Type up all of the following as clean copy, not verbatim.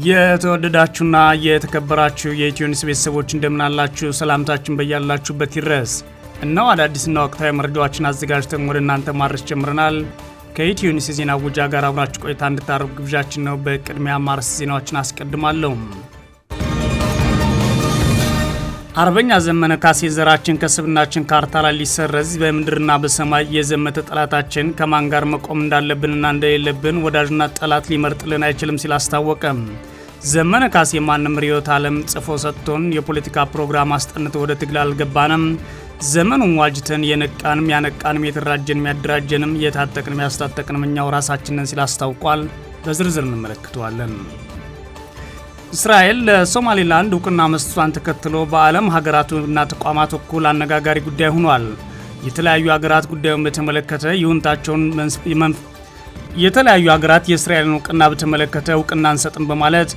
የተወደዳችሁና የተከበራችሁ የኢትዮኒውስ ቤተሰቦች እንደምን አላችሁ? ሰላምታችን በያላችሁበት ይድረስ። እነሆ አዳዲስና ወቅታዊ መረጃዎችን አዘጋጅተን ወደ እናንተ ማድረስ ጀምረናል። ከኢትዮኒውስ የዜና ውጃ ጋር አብራችሁ ቆይታ እንድታደርጉ ግብዣችን ነው። በቅድሚያ ማርስ ዜናዎችን አስቀድማለሁ። አርበኛ ዘመነ ካሴ ዘራችን ከስብናችን ካርታ ላይ ሊሰረዝ በምድርና በሰማይ የዘመተ ጠላታችን ከማን ጋር መቆም እንዳለብንና እንደሌለብን ወዳጅና ጠላት ሊመርጥልን አይችልም ሲል አስታወቀ። ዘመነ ካሴ ማንም ርዕዮተ ዓለም ጽፎ ሰጥቶን የፖለቲካ ፕሮግራም አስጠንቶ ወደ ትግል አልገባንም። ዘመኑን ዋጅተን የነቃንም ያነቃንም የተደራጀንም ያደራጀንም የታጠቅንም ያስታጠቅንም እኛው ራሳችንን ሲል አስታውቋል። በዝርዝር እንመለከተዋለን። እስራኤል ለሶማሊላንድ እውቅና መስጠቷን ተከትሎ በዓለም ሀገራትና ተቋማት እኩል አነጋጋሪ ጉዳይ ሆኗል። የተለያዩ ሀገራት ጉዳዩን በተመለከተ ይሁንታቸውን የተለያዩ ሀገራት የእስራኤልን እውቅና በተመለከተ እውቅና አንሰጥም በማለት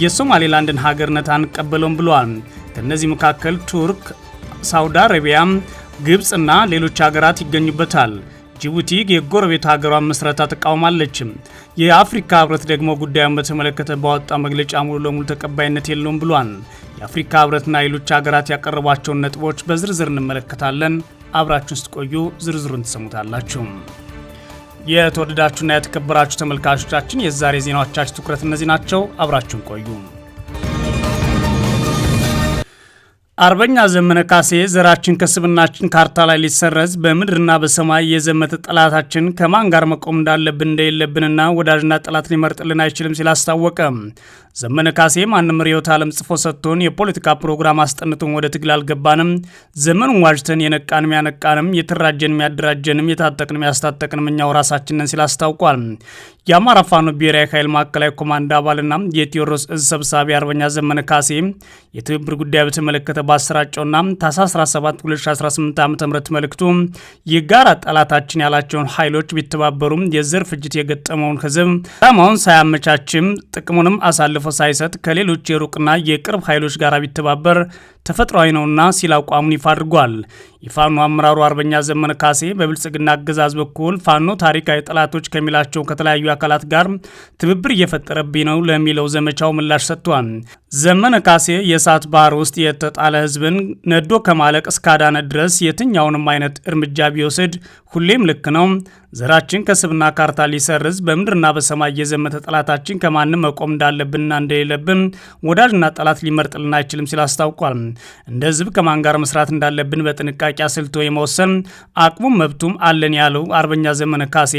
የሶማሊላንድን ሀገርነት አንቀበለውም ብለዋል። ከነዚህ መካከል ቱርክ፣ ሳውዲ አረቢያ፣ ግብጽና ሌሎች ሀገራት ይገኙበታል። ጅቡቲ የጎረቤት ሀገሯን መስረታ ተቃውማለች። የአፍሪካ ህብረት ደግሞ ጉዳዩን በተመለከተ ባወጣው መግለጫ ሙሉ ለሙሉ ተቀባይነት የለውም ብሏል። የአፍሪካ ህብረትና ሌሎች ሀገራት ያቀረቧቸውን ነጥቦች በዝርዝር እንመለከታለን። አብራችሁን ስትቆዩ ዝርዝሩን ትሰሙታላችሁ። የተወደዳችሁና የተከበራችሁ ተመልካቾቻችን የዛሬ ዜናዎቻችን ትኩረት እነዚህ ናቸው። አብራችሁን ቆዩ። አርበኛ ዘመነ ካሴ ዘራችን ከስብናችን ካርታ ላይ ሊሰረዝ በምድርና በሰማይ የዘመተ ጠላታችን ከማን ጋር መቆም እንዳለብን እንደሌለብንና ወዳጅና ጠላት ሊመርጥልን አይችልም ሲል አስታወቀ። ዘመነ ካሴ ማንም ርዕዮተ ዓለም ጽፎ ሰጥቶን የፖለቲካ ፕሮግራም አስጠንቶን ወደ ትግል አልገባንም። ዘመኑን ዋጅተን የነቃንም ያነቃንም የተደራጀንም ያደራጀንም የታጠቅንም ያስታጠቅንም እኛው ራሳችንን ሲል አስታውቋል። የአማራ ፋኖ ብሔራዊ ኃይል ማዕከላዊ ኮማንዶ አባልና የቴዎድሮስ እዝ ሰብሳቢ አርበኛ ዘመነ ካሴ የትብብር ጉዳይ በተመለከተ ባሰራጨውና ታኅሳስ 17 2018 ዓ.ም መልእክቱ የጋራ ጠላታችን ያላቸውን ኃይሎች ቢተባበሩም የዘር ፍጅት የገጠመውን ህዝብ ሰላማውን ሳያመቻችም ጥቅሙንም አሳልፎ ሳይሰጥ ከሌሎች የሩቅና የቅርብ ኃይሎች ጋር ቢተባበር ተፈጥሯዊ ነውና ሲል አቋሙን ይፋ አድርጓል። የፋኖ አመራሩ አርበኛ ዘመነ ካሴ በብልጽግና አገዛዝ በኩል ፋኖ ታሪካዊ ጠላቶች ከሚላቸው ከተለያዩ አካላት ጋር ትብብር እየፈጠረብኝ ነው ለሚለው ዘመቻው ምላሽ ሰጥቷል። ዘመነ ካሴ የእሳት ባህር ውስጥ የተጣለ ህዝብን ነዶ ከማለቅ እስካዳነ ድረስ የትኛውንም አይነት እርምጃ ቢወስድ ሁሌም ልክ ነው። ዘራችን ከስብና ካርታ ሊሰርዝ በምድርና በሰማይ የዘመተ ጠላታችን ከማንም መቆም እንዳለብንና እንደሌለብን ወዳጅና ጠላት ሊመርጥልን አይችልም ሲል አስታውቋል። እንደ ህዝብ ከማን ጋር መስራት እንዳለብን በጥንቃቄ አስልቶ የመወሰን አቅሙም መብቱም አለን ያለው አርበኛ ዘመነ ካሴ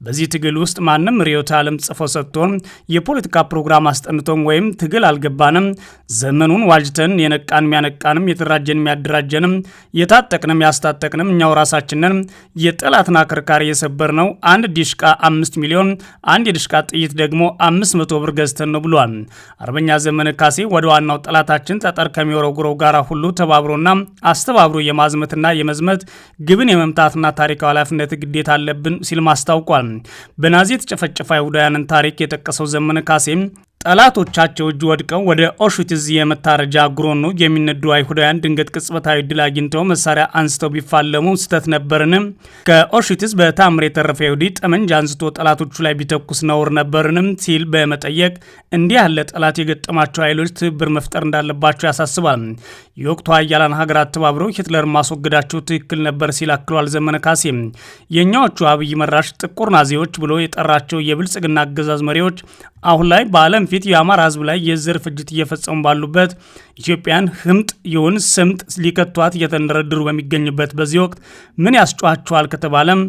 በዚህ ትግል ውስጥ ማንም ርዕዮተ ዓለም ጽፎ ሰጥቶን የፖለቲካ ፕሮግራም አስጠንቶን ወይም ትግል አልገባንም። ዘመኑን ዋጅተን የነቃንም ያነቃንም የተደራጀንም ያደራጀንም የታጠቅንም ያስታጠቅንም እኛው ራሳችንን የጠላትን አከርካሪ የሰበር ነው። አንድ ዲሽቃ 5 ሚሊዮን አንድ የዲሽቃ ጥይት ደግሞ 500 ብር ገዝተን ነው ብሏል። አርበኛ ዘመነ ካሴ ወደ ዋናው ጠላታችን ጠጠር ከሚወረውረው ጋራ ሁሉ ተባብሮና አስተባብሮ የማዝመትና የመዝመት ግብን የመምታትና ታሪካዊ ኃላፊነት ግዴታ አለብን ሲል ማስታውቋል። በናዚ የተጨፈጨፈ አይሁዳውያንን ታሪክ የጠቀሰው ዘመነ ካሴ ጠላቶቻቸው እጅ ወድቀው ወደ ኦሽዊትዝ የመታረጃ ግሮኖ የሚነዱ አይሁዳውያን ድንገት ቅጽበታዊ ድል አግኝተው መሳሪያ አንስተው ቢፋለሙ ስተት ነበርን? ከኦሽዊትዝ በታምር የተረፈ ይሁዲ ጠመንጃ አንስቶ ጠላቶቹ ላይ ቢተኩስ ነውር ነበርንም? ሲል በመጠየቅ እንዲህ ያለ ጠላት የገጠማቸው ኃይሎች ትብብር መፍጠር እንዳለባቸው ያሳስባል። የወቅቱ ኃያላን ሀገራት ተባብረው ሂትለር ማስወገዳቸው ትክክል ነበር ሲል አክሏል። ዘመነ ካሴ የኛዎቹ አብይ መራሽ ጥቁር ናዚዎች ብሎ የጠራቸው የብልጽግና አገዛዝ መሪዎች አሁን ላይ በዓለም ፊት የአማራ ህዝብ ላይ የዘር ፍጅት እየፈጸሙ ባሉበት ኢትዮጵያን ህምጥ ይሁን ስምጥ ሊከቷት እየተንደረደሩ በሚገኙበት በዚህ ወቅት ምን ያስጨዋቸዋል ከተባለም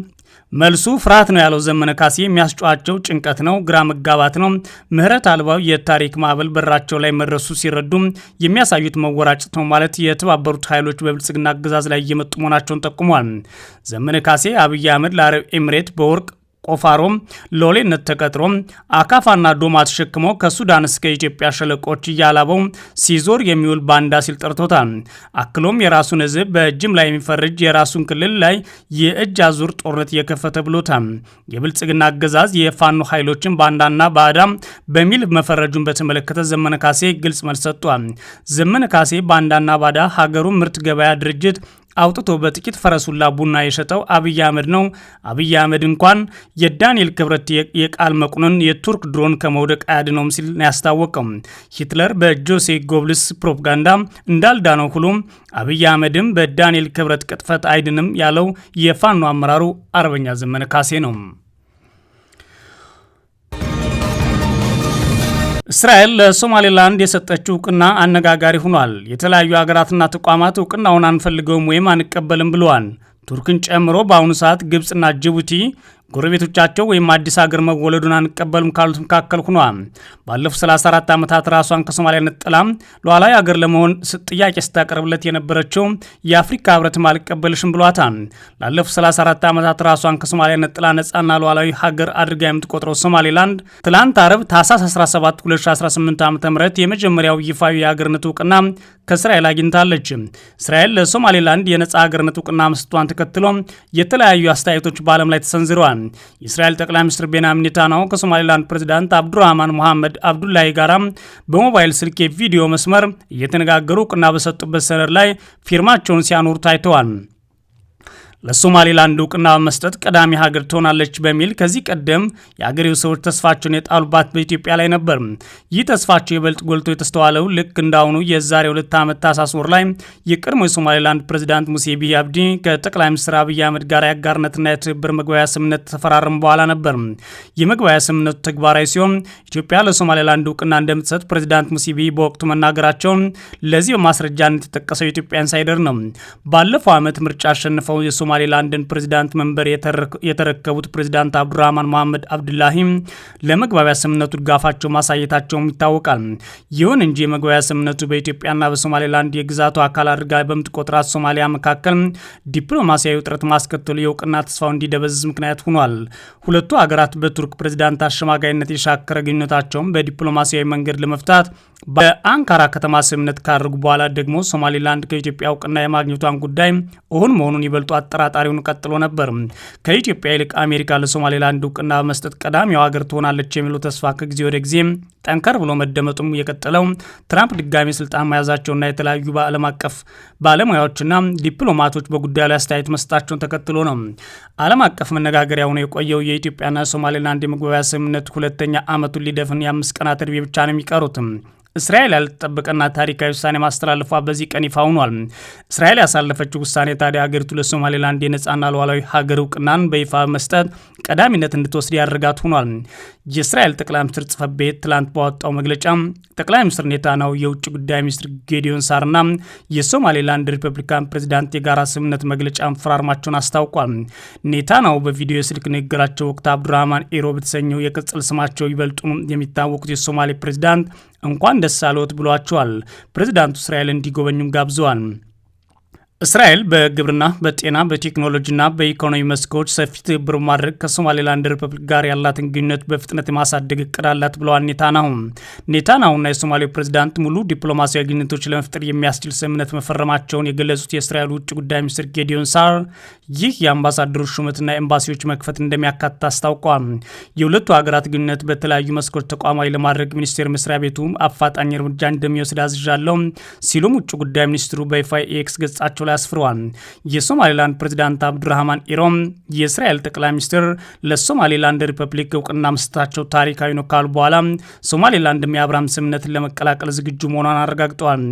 መልሱ ፍርሃት ነው ያለው ዘመነ ካሴ የሚያስጨዋቸው ጭንቀት ነው፣ ግራ መጋባት ነው። ምህረት አልባው የታሪክ ማዕበል በራቸው ላይ መድረሱ ሲረዱ የሚያሳዩት መወራጨት ነው ማለት የተባበሩት ኃይሎች በብልጽግና አገዛዝ ላይ እየመጡ መሆናቸውን ጠቁሟል። ዘመነ ካሴ አብይ አህመድ ለአረብ ኤምሬት በወርቅ ቆፋሮም ሎሌነት ተቀጥሮ አካፋና ዶማ ተሸክሞ ከሱዳን እስከ ኢትዮጵያ ሸለቆች እያላበው ሲዞር የሚውል ባንዳ ሲል ጠርቶታል። አክሎም የራሱን ህዝብ በጅምላ የሚፈርጅ የራሱን ክልል ላይ የእጅ አዙር ጦርነት እየከፈተ ብሎታል። የብልጽግና አገዛዝ የፋኖ ኃይሎችን ባንዳና ባዕዳም በሚል መፈረጁን በተመለከተ ዘመነ ካሴ ግልጽ መልስ ሰጥቷል። ዘመነ ካሴ ባንዳና ባዕዳ ሀገሩ ምርት ገበያ ድርጅት አውጥቶ በጥቂት ፈረሱላ ቡና የሸጠው አብይ አህመድ ነው። አብይ አህመድ እንኳን የዳንኤል ክብረት የቃል መቁንን የቱርክ ድሮን ከመውደቅ አያድነውም ሲል ያስታወቀው። ሂትለር በጆሴፍ ጎብልስ ፕሮፓጋንዳ እንዳልዳነው ሁሉ አብይ አህመድም በዳንኤል ክብረት ቅጥፈት አይድንም ያለው የፋኖ አመራሩ አርበኛ ዘመነ ካሴ ነው። እስራኤል ለሶማሌላንድ የሰጠችው እውቅና አነጋጋሪ ሆኗል። የተለያዩ ሀገራትና ተቋማት እውቅናውን አንፈልገውም ወይም አንቀበልም ብለዋል። ቱርክን ጨምሮ በአሁኑ ሰዓት ግብጽና ጅቡቲ ጎረቤቶቻቸው ወይም አዲስ ሀገር መወለዱን አንቀበልም ካሉት መካከል ሆኗል። ባለፉት 34 ዓመታት ራሷን ከሶማሊያ ነጥላ ሉዓላዊ ሀገር ለመሆን ጥያቄ ስታቀርብለት የነበረችው የአፍሪካ ህብረት አልቀበልሽም ብሏታል። ላለፉት 34 ዓመታት ራሷን ከሶማሊያ ነጥላ ነጻና ሉዓላዊ ሀገር አድርጋ የምትቆጥረው ሶማሌላንድ ትላንት አረብ ታህሳስ 17 2018 ዓ.ም የመጀመሪያው ይፋዊ የሀገርነት እውቅና ከእስራኤል አግኝታለች። እስራኤል ለሶማሌላንድ የነጻ ሀገርነት እውቅና መስጠቷን ተከትሎ የተለያዩ አስተያየቶች በዓለም ላይ ተሰንዝረዋል። የእስራኤል ጠቅላይ ሚኒስትር ቤንያሚን ኔታንያሁ ከሶማሌላንድ ፕሬዚዳንት አብዱራህማን መሐመድ አብዱላሂ ጋር በሞባይል ስልክ የቪዲዮ መስመር እየተነጋገሩ እውቅና በሰጡበት ሰነድ ላይ ፊርማቸውን ሲያኖሩ ታይተዋል። ለሶማሌላንድ እውቅና በመስጠት ቀዳሚ ሀገር ትሆናለች በሚል ከዚህ ቀደም የአገሬው ሰዎች ተስፋቸውን የጣሉባት በኢትዮጵያ ላይ ነበር። ይህ ተስፋቸው ይበልጥ ጎልቶ የተስተዋለው ልክ እንዳሁኑ የዛሬ 2 ዓመት ታህሳስ ወር ላይ የቀድሞ የሶማሌላንድ ፕሬዚዳንት ሙሴ ቢሂ አብዲ ከጠቅላይ ሚኒስትር አብይ አህመድ ጋር የአጋርነትና የትብብር መግባቢያ ስምምነት ተፈራረሙ በኋላ ነበር። የመግባቢያ ስምምነቱ ተግባራዊ ሲሆን ኢትዮጵያ ለሶማሌላንድ እውቅና እንደምትሰጥ ፕሬዚዳንት ሙሴ ቢሂ በወቅቱ መናገራቸውን ለዚህ በማስረጃነት የተጠቀሰው የኢትዮጵያ ኢንሳይደር ነው። ባለፈው ዓመት ምርጫ አሸንፈው የሶማሌላንድን ፕሬዚዳንት መንበር የተረከቡት ፕሬዚዳንት አብዱራህማን መሐመድ አብዱላሂ ለመግባቢያ ስምምነቱ ድጋፋቸው ማሳየታቸውም ይታወቃል። ይሁን እንጂ የመግባቢያ ስምምነቱ በኢትዮጵያና በሶማሌላንድ የግዛቱ አካል አድርጋ በምትቆጥራት ሶማሊያ መካከል ዲፕሎማሲያዊ ውጥረት ማስከተሉ የእውቅና ተስፋው እንዲደበዝዝ ምክንያት ሆኗል። ሁለቱ ሀገራት በቱርክ ፕሬዚዳንት አሸማጋይነት የሻከረ ግንኙነታቸውን በዲፕሎማሲያዊ መንገድ ለመፍታት በአንካራ ከተማ ስምምነት ካደረጉ በኋላ ደግሞ ሶማሌላንድ ከኢትዮጵያ እውቅና የማግኘቷን ጉዳይ እውን መሆኑን ይበልጡ አጠራጣሪውን ቀጥሎ ነበር። ከኢትዮጵያ ይልቅ አሜሪካ ለሶማሌላንድ እውቅና በመስጠት ቀዳሚው ሀገር ትሆናለች የሚለው ተስፋ ከጊዜ ወደ ጊዜ ጠንከር ብሎ መደመጡም የቀጠለው ትራምፕ ድጋሚ ስልጣን መያዛቸውና የተለያዩ በዓለም አቀፍ ባለሙያዎችና ዲፕሎማቶች በጉዳዩ ላይ አስተያየት መስጠታቸውን ተከትሎ ነው። ዓለም አቀፍ መነጋገሪያ ሆኖ የቆየው የኢትዮጵያና ሶማሌላንድ የመግባቢያ ስምምነት 2ኛ ዓመቱን ሊደፍን የ5 ቀናት ዕድሜ ብቻ ነው የሚቀሩት። እስራኤል ያልተጠበቀና ታሪካዊ ውሳኔ ማስተላለፏ በዚህ ቀን ይፋ ሆኗል። እስራኤል ያሳለፈችው ውሳኔ ታዲያ ሀገሪቱ ለሶማሌላንድ የነጻና ሉዓላዊ ሀገር እውቅናን በይፋ መስጠት ቀዳሚነት እንድትወስድ ያደርጋት ሆኗል። የእስራኤል ጠቅላይ ሚኒስትር ጽሕፈት ቤት ትላንት ባወጣው መግለጫ ጠቅላይ ሚኒስትር ኔታንያሁ፣ የውጭ ጉዳይ ሚኒስትር ጌዲዮን ሳርና የሶማሌላንድ ሪፐብሊካን ፕሬዚዳንት የጋራ ስምምነት መግለጫ መፈራረማቸውን አስታውቋል። ኔታንያሁ በቪዲዮ የስልክ ንግግራቸው ወቅት አብዱራህማን ኢሮ በተሰኘው የቅጽል ስማቸው ይበልጡ የሚታወቁት የሶማሌ ፕሬዚዳንት እንኳን ደስ አለዎት ብሏቸዋል። ፕሬዚዳንቱ እስራኤል እንዲጎበኙም ጋብዘዋል። እስራኤል በግብርና፣ በጤና፣ በቴክኖሎጂና በኢኮኖሚ መስኮች ሰፊ ትብብር ማድረግ ከሶማሌላንድ ሪፐብሊክ ጋር ያላትን ግንኙነት በፍጥነት የማሳደግ እቅድ አላት ብለዋል ኔታንያሁና የሶማሌው ፕሬዚዳንት ሙሉ ዲፕሎማሲያዊ ግንኙነቶች ለመፍጠር የሚያስችል ስምምነት መፈረማቸውን የገለጹት የእስራኤል ውጭ ጉዳይ ሚኒስትር ጌዲዮን ሳር ይህ የአምባሳደሮች ሹመትና ኤምባሲዎች መክፈት እንደሚያካትት አስታውቋል። የሁለቱ ሀገራት ግንኙነት በተለያዩ መስኮች ተቋማዊ ለማድረግ ሚኒስቴር መስሪያ ቤቱ አፋጣኝ እርምጃ እንደሚወስድ አዝዣለሁ ሲሉም ውጭ ጉዳይ ሚኒስትሩ በይፋ ኤክስ ገጻቸው ላይ አስፍረዋል። የሶማሌላንድ ፕሬዚዳንት አብዱራህማን ኢሮም የእስራኤል ጠቅላይ ሚኒስትር ለሶማሌላንድ ሪፐብሊክ እውቅና መስጠታቸው ታሪካዊ ነው ካሉ በኋላ ሶማሌላንድ የአብርሃም ስምምነትን ለመቀላቀል ዝግጁ መሆኗን አረጋግጠዋል።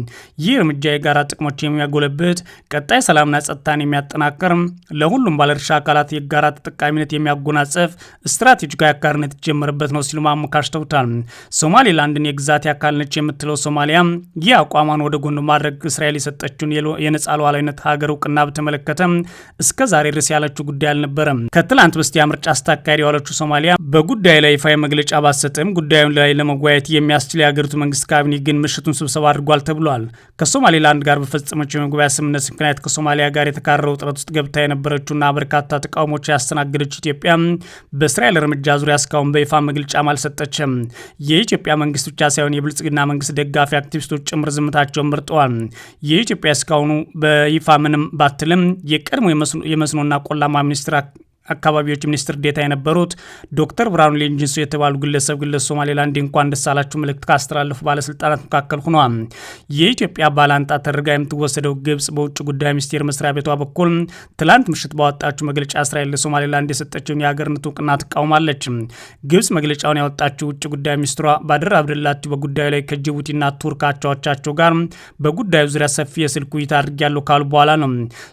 ይህ እርምጃ የጋራ ጥቅሞች የሚያጎለብት፣ ቀጣይ ሰላምና ጸጥታን የሚያጠናክር፣ ለሁሉም ባለድርሻ አካላት የጋራ ተጠቃሚነት የሚያጎናጽፍ ስትራቴጂካዊ አጋርነት የተጀመረበት ነው ሲሉ አሞካሽተውታል። ሶማሌላንድን የግዛት አካል ነች የምትለው ሶማሊያ ይህ አቋሟን ወደ ጎን ማድረግ እስራኤል የሰጠችውን የነጻ ሉዓላዊነት ሀገር እውቅና በተመለከተ እስከ ዛሬ ድረስ ያለችው ጉዳይ አልነበረም። ከትላንት በስቲያ ምርጫ ስታካሄድ የዋለችው ሶማሊያ በጉዳዩ ላይ ይፋ መግለጫ ባሰጥም ጉዳዩን ላይ ለመወያየት የሚያስችል የሀገሪቱ መንግስት ካቢኔ ግን ምሽቱን ስብሰባ አድርጓል ተብሏል። ከሶማሌላንድ ጋር በፈጸመችው የመግባቢያ ስምምነት ምክንያት ከሶማሊያ ጋር የተካረረው ውጥረት ውስጥ ገብታ የነበረችውና በርካታ ተቃውሞች ያስተናገደችው ኢትዮጵያ በእስራኤል እርምጃ ዙሪያ እስካሁን በይፋ መግለጫም አልሰጠችም። የኢትዮጵያ መንግስት ብቻ ሳይሆን የብልጽግና መንግስት ደጋፊ አክቲቪስቶች ጭምር ዝምታቸውን መርጠዋል። የኢትዮጵያ እስካሁኑ በይፋ ምንም ባትልም የቀድሞ የመስኖና ቆላማ ሚኒስትር አካባቢዎች ሚኒስትር ዴታ የነበሩት ዶክተር ብርሃኑ ሌንጂሶ የተባሉ ግለሰብ ሶማሌላንድ እንኳን ደስ አላችሁ መልእክት ካስተላለፉ ባለስልጣናት መካከል ሆነዋል። የኢትዮጵያ ባላንጣ ተደርጋ የምትወሰደው ግብጽ በውጭ ጉዳይ ሚኒስቴር መስሪያ ቤቷ በኩል ትላንት ምሽት ባወጣችው መግለጫ እስራኤል ለሶማሌላንድ የሰጠችውን የሀገርነት እውቅና ትቃወማለች። ግብጽ መግለጫውን ያወጣችው ውጭ ጉዳይ ሚኒስትሯ ባድር አብደላቲ በጉዳዩ ላይ ከጅቡቲና ቱርክ አቻዎቻቸው ጋር በጉዳዩ ዙሪያ ሰፊ የስልክ ውይይት አድርጊያለሁ ካሉ በኋላ ነው።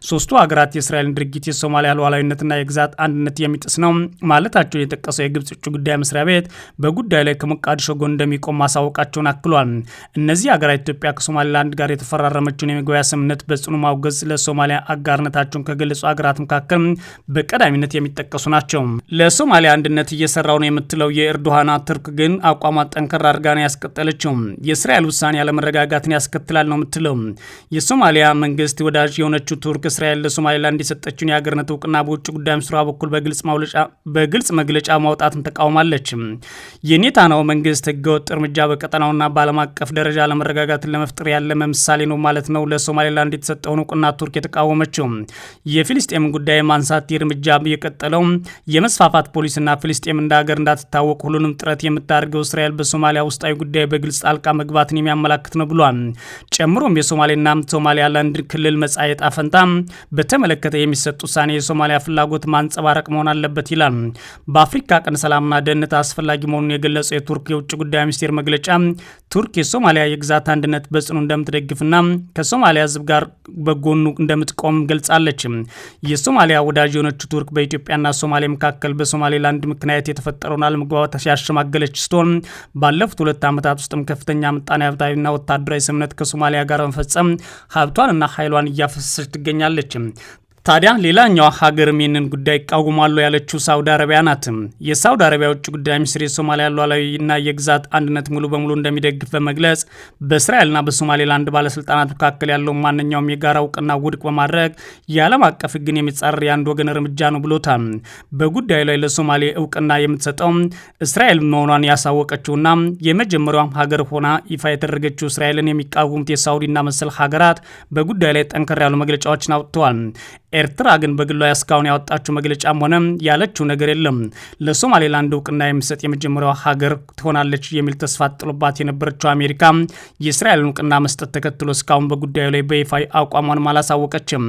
ሶስቱ ሀገራት የእስራኤልን ድርጊት የሶማሊያ ሉዓላዊነትና የግዛት አንድነት የሚጥስ ነው ማለታቸውን የጠቀሰው የግብጽ ውጭ ጉዳይ መስሪያ ቤት በጉዳዩ ላይ ከሞቃዲሾ ጎን እንደሚቆም ማሳወቃቸውን አክሏል። እነዚህ ሀገራት ኢትዮጵያ ከሶማሊላንድ ጋር የተፈራረመችውን የመግባቢያ ስምምነት በጽኑ ማውገዝ ለሶማሊያ አጋርነታቸውን ከገለጹ ሀገራት መካከል በቀዳሚነት የሚጠቀሱ ናቸው። ለሶማሊያ አንድነት እየሰራው ነው የምትለው የኤርዶሃና ቱርክ ግን አቋሟ ጠንከር አድርጋ ነው ያስቀጠለችው። የእስራኤል ውሳኔ ያለመረጋጋትን ያስከትላል ነው የምትለው። የሶማሊያ መንግስት ወዳጅ የሆነችው ቱርክ እስራኤል ለሶማሊላንድ የሰጠችውን የሀገርነት እውቅና በውጭ ጉዳይ ሚኒስትሯ በኩል በግልጽ መግለጫ ማውጣትን ተቃውማለች። የኔታንያሁ መንግስት ህገወጥ እርምጃ በቀጠናውና በዓለም አቀፍ ደረጃ አለመረጋጋትን ለመፍጠር ያለመ ምሳሌ ነው ማለት ነው ለሶማሊላንድ የተሰጠውን እውቅና ቱርክ የተቃወመችው። የፊልስጤም ጉዳይ ማንሳት እርምጃ የቀጠለው የመስፋፋት ፖሊስና ፍልስጤም እንደ ሀገር እንዳትታወቅ ሁሉንም ጥረት የምታደርገው እስራኤል በሶማሊያ ውስጣዊ ጉዳይ በግልጽ ጣልቃ መግባትን የሚያመላክት ነው ብሏል። ጨምሮም የሶማሌና ሶማሊያላንድ ክልል መጻኢ ዕጣ ፈንታ በተመለከተ የሚሰጥ ውሳኔ የሶማሊያ ፍላጎት ማንጸባረቅ መሆን አለበት ይላል። በአፍሪካ ቀንድ ሰላምና ደህንነት አስፈላጊ መሆኑን የገለጸው የቱርክ የውጭ ጉዳይ ሚኒስቴር መግለጫ ቱርክ የሶማሊያ የግዛት አንድነት በጽኑ እንደምትደግፍና ከሶማሊያ ህዝብ ጋር በጎኑ እንደምትቆም ገልጻለች። የሶማሊያ ወዳጅ የሆነችው ቱርክ በኢትዮጵያና ሶማሌ መካከል በሶማሌላንድ ምክንያት የተፈጠረውን አለመግባባት ያሸማገለች ስትሆን ባለፉት 2 ዓመታት ውስጥም ከፍተኛ ምጣኔ ሀብታዊና ወታደራዊ ስምምነት ከሶማሊያ ጋር በመፈጸም ሀብቷንና ኃይሏን እያፈሰሰች ትገኛለች። ታዲያ ሌላኛው ሀገርም ይህንን ጉዳይ ይቃወማሉ ያለችው ሳውዲ አረቢያ ናት። የሳውዲ አረቢያ ውጭ ጉዳይ ሚኒስትር የሶማሊያ ሉዓላዊና የግዛት አንድነት ሙሉ በሙሉ እንደሚደግፍ በመግለጽ በእስራኤልና በሶማሌላንድ ባለስልጣናት መካከል ያለው ማንኛውም የጋራ እውቅና ውድቅ በማድረግ የዓለም አቀፍ ሕግን የሚጻረር የአንድ ወገን እርምጃ ነው ብሎታል። በጉዳዩ ላይ ለሶማሌ እውቅና የምትሰጠው እስራኤል መሆኗን ያሳወቀችውና የመጀመሪያው ሀገር ሆና ይፋ የተደረገችው እስራኤልን የሚቃወሙት የሳውዲና መሰል ሀገራት በጉዳዩ ላይ ጠንከር ያሉ መግለጫዎችን አውጥተዋል። ኤርትራ ግን በግሏ እስካሁን ያወጣችው መግለጫም ሆነ ያለችው ነገር የለም። ለሶማሌላንድ እውቅና የሚሰጥ የመጀመሪያው ሀገር ትሆናለች የሚል ተስፋ ጥሎባት የነበረችው አሜሪካ የእስራኤልን እውቅና መስጠት ተከትሎ እስካሁን በጉዳዩ ላይ በይፋ አቋሟን አላሳወቀችም።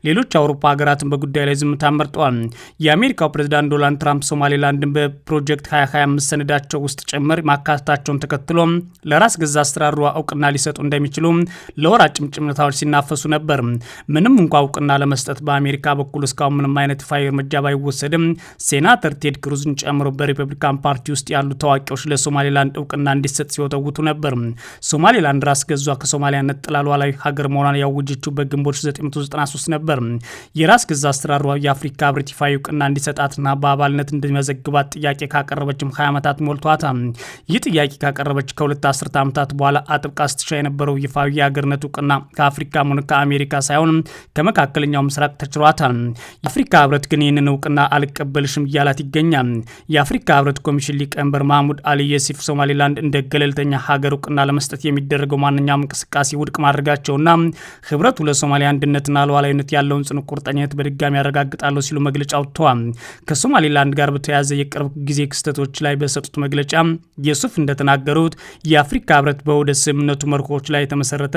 ሌሎች አውሮፓ ሀገራትን በጉዳዩ ላይ ዝምታ መርጠዋል። የአሜሪካው ፕሬዝዳንት ዶናልድ ትራምፕ ሶማሌላንድን በፕሮጀክት 2025 ሰነዳቸው ውስጥ ጭምር ማካተታቸውን ተከትሎ ለራስ ገዛ አስተዳደሯ እውቅና ሊሰጡ እንደሚችሉ ለወራት ጭምጭምታዎች ሲናፈሱ ነበር። ምንም እንኳ እውቅና ለመስጠት በአሜሪካ በኩል እስካሁን ምንም አይነት ይፋዊ እርምጃ ባይወሰድም ሴናተር ቴድ ክሩዝን ጨምሮ በሪፐብሊካን ፓርቲ ውስጥ ያሉ ታዋቂዎች ለሶማሌላንድ እውቅና እንዲሰጥ ሲወተውቱ ነበር። ሶማሌላንድ ራስ ገዟ ከሶማሊያ ነጥላ ሉዓላዊ ሀገር መሆኗን ያወጀችው በግንቦት 1993 ነበር። የራስ ገዛ አስተዳደሯ የአፍሪካ ህብረት ይፋዊ እውቅና እንዲሰጣትና በአባልነት እንዲመዘግባት ጥያቄ ካቀረበችም 20 ዓመታት ሞልቷታል። ይህ ጥያቄ ካቀረበች ከ2 አስርተ ዓመታት በኋላ አጥብቃ ስትሻ የነበረው ይፋዊ የሀገርነት እውቅና ከአፍሪካም ሆነ ከአሜሪካ ሳይሆን ከመካከለኛው ምስራቅ ተችሯታል። የአፍሪካ ህብረት ግን ይህንን እውቅና አልቀበልሽም እያላት ይገኛል። የአፍሪካ ህብረት ኮሚሽን ሊቀመንበር ማህሙድ አሊ የሲፍ ሶማሌላንድ እንደ ገለልተኛ ሀገር እውቅና ለመስጠት የሚደረገው ማንኛውም እንቅስቃሴ ውድቅ ማድረጋቸውና ህብረቱ ለሶማሊያ አንድነትና ሉዓላዊነት ያለውን ጽኑ ቁርጠኝነት በድጋሚ ያረጋግጣሉ ሲሉ መግለጫ አውጥተዋል። ከሶማሌላንድ ጋር በተያያዘ የቅርብ ጊዜ ክስተቶች ላይ በሰጡት መግለጫ የሱፍ እንደተናገሩት የአፍሪካ ህብረት በውህደት ስምምነቱ መርሆች ላይ የተመሰረተ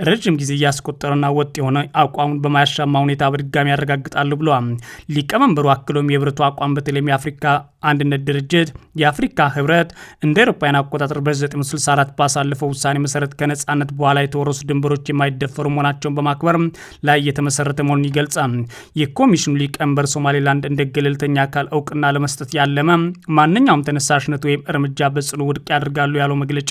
ረጅም ጊዜ እያስቆጠረና ወጥ የሆነ አቋሙን በማያሻማ ሁኔታ በድጋሚ ያረጋግጣሉ ብለዋል። ሊቀመንበሩ አክሎም የህብረቱ አቋም በተለይም የአፍሪካ አንድነት ድርጅት የአፍሪካ ህብረት እንደ አውሮፓውያን አቆጣጠር በ1964 ባሳለፈው ውሳኔ መሰረት ከነጻነት በኋላ የተወረሱ ድንበሮች የማይደፈሩ መሆናቸውን በማክበር ላይ የተመሰረተ መሆኑን ይገልጻል። የኮሚሽኑ ሊቀመንበር ሶማሌላንድ እንደ ገለልተኛ አካል እውቅና ለመስጠት ያለመ ማንኛውም ተነሳሽነት ወይም እርምጃ በጽኑ ውድቅ ያደርጋሉ ያለው መግለጫ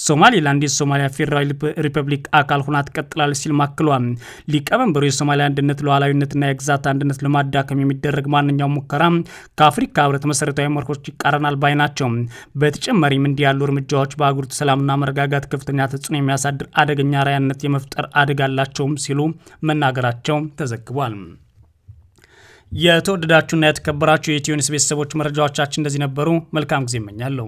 ሶማሌላንድ የሶማሊያ ፌዴራል ሪፐብሊክ አካል ሆና ትቀጥላለች ሲል ማክሏል። ሊቀመንበሩ የሶማሊያ አንድነት ሉዓላዊነትና የግዛት አንድነት ለማዳከም የሚደረግ ማንኛውም ሙከራ ከአፍሪካ ህብረት መሰረታዊ መርሆች ይቃረናል ባይ ናቸው። በተጨማሪም እንዲህ ያሉ እርምጃዎች በአህጉሪቱ ሰላምና መረጋጋት ከፍተኛ ተጽዕኖ የሚያሳድር አደገኛ ራያነት የመፍጠር አደጋ አላቸውም ሲሉ መናገራቸው ተዘግቧል። የተወደዳችሁና የተከበራችሁ የኢትዮ ኒውስ ቤተሰቦች መረጃዎቻችን እንደዚህ ነበሩ። መልካም ጊዜ እመኛለሁ።